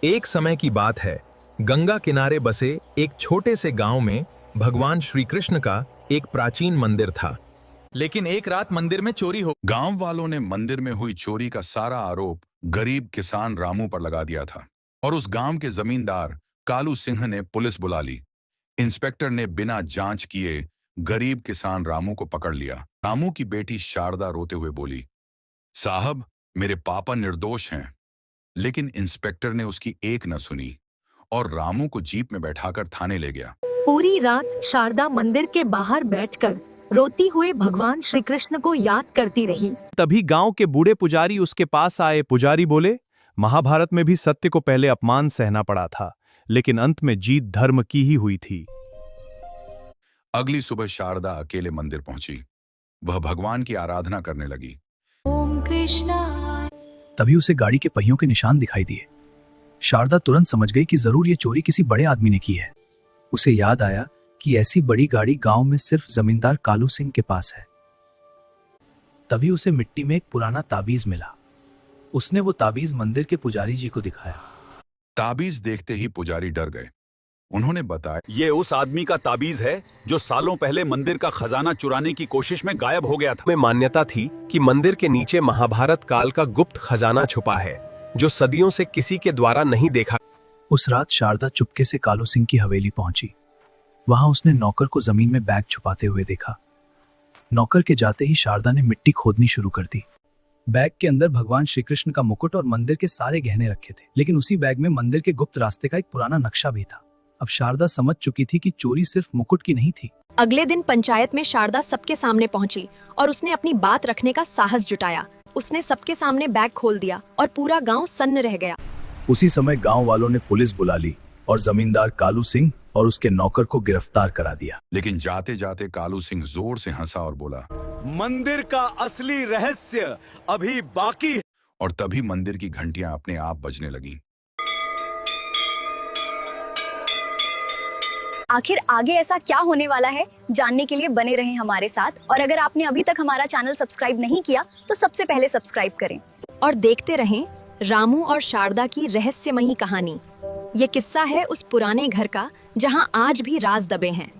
एक समय की बात है, गंगा किनारे बसे एक छोटे से गांव में भगवान श्री कृष्ण का एक प्राचीन मंदिर था। लेकिन एक रात मंदिर में चोरी हो। गांव वालों ने मंदिर में हुई चोरी का सारा आरोप गरीब किसान रामू पर लगा दिया था और उस गांव के जमींदार कालू सिंह ने पुलिस बुला ली। इंस्पेक्टर ने बिना जांच किए गरीब किसान रामू को पकड़ लिया। रामू की बेटी शारदा रोते हुए बोली, साहब, मेरे पापा निर्दोष हैं। लेकिन इंस्पेक्टर ने उसकी एक न सुनी और रामू को जीप में बैठाकर थाने ले गया। पूरी रात शारदा मंदिर के बाहर बैठकर रोती हुए भगवान श्री कृष्ण को याद करती रही। तभी गांव के बूढ़े पुजारी उसके पास आए। पुजारी बोले, महाभारत में भी सत्य को पहले अपमान सहना पड़ा था, लेकिन अंत में जीत धर्म की ही हुई थी। अगली सुबह शारदा अकेले मंदिर पहुंची। वह भगवान की आराधना करने लगी। ओम कृष्णा। तभी उसे गाड़ी के पहियों के निशान दिखाई दिए। शारदा तुरंत समझ गई कि जरूर ये चोरी किसी बड़े आदमी ने की है। उसे याद आया कि ऐसी बड़ी गाड़ी गांव में सिर्फ जमींदार कालू सिंह के पास है। तभी उसे मिट्टी में एक पुराना ताबीज मिला। उसने वो ताबीज मंदिर के पुजारी जी को दिखाया। ताबीज देखते ही पुजारी डर गए। उन्होंने बताया, ये उस आदमी का ताबीज है जो सालों पहले मंदिर का खजाना चुराने की कोशिश में गायब हो गया था। में मान्यता थी कि मंदिर के नीचे महाभारत काल का गुप्त खजाना छुपा है, जो सदियों से किसी के द्वारा नहीं देखा। उस रात शारदा चुपके से कालू सिंह की हवेली पहुंची। वहां उसने नौकर को जमीन में बैग छुपाते हुए देखा। नौकर के जाते ही शारदा ने मिट्टी खोदनी शुरू कर दी। बैग के अंदर भगवान श्री कृष्ण का मुकुट और मंदिर के सारे गहने रखे थे, लेकिन उसी बैग में मंदिर के गुप्त रास्ते का एक पुराना नक्शा भी था। अब शारदा समझ चुकी थी कि चोरी सिर्फ मुकुट की नहीं थी। अगले दिन पंचायत में शारदा सबके सामने पहुंची और उसने अपनी बात रखने का साहस जुटाया। उसने सबके सामने बैग खोल दिया और पूरा गांव सन्न रह गया। उसी समय गांव वालों ने पुलिस बुला ली और जमींदार कालू सिंह और उसके नौकर को गिरफ्तार करा दिया। लेकिन जाते जाते कालू सिंह जोर से हंसा और बोला, मंदिर का असली रहस्य अभी बाकी है। और तभी मंदिर की घंटियां अपने आप बजने लगीं। आखिर आगे ऐसा क्या होने वाला है, जानने के लिए बने रहें हमारे साथ। और अगर आपने अभी तक हमारा चैनल सब्सक्राइब नहीं किया तो सबसे पहले सब्सक्राइब करें और देखते रहें रामू और शारदा की रहस्यमयी कहानी। ये किस्सा है उस पुराने घर का जहां आज भी राज दबे हैं।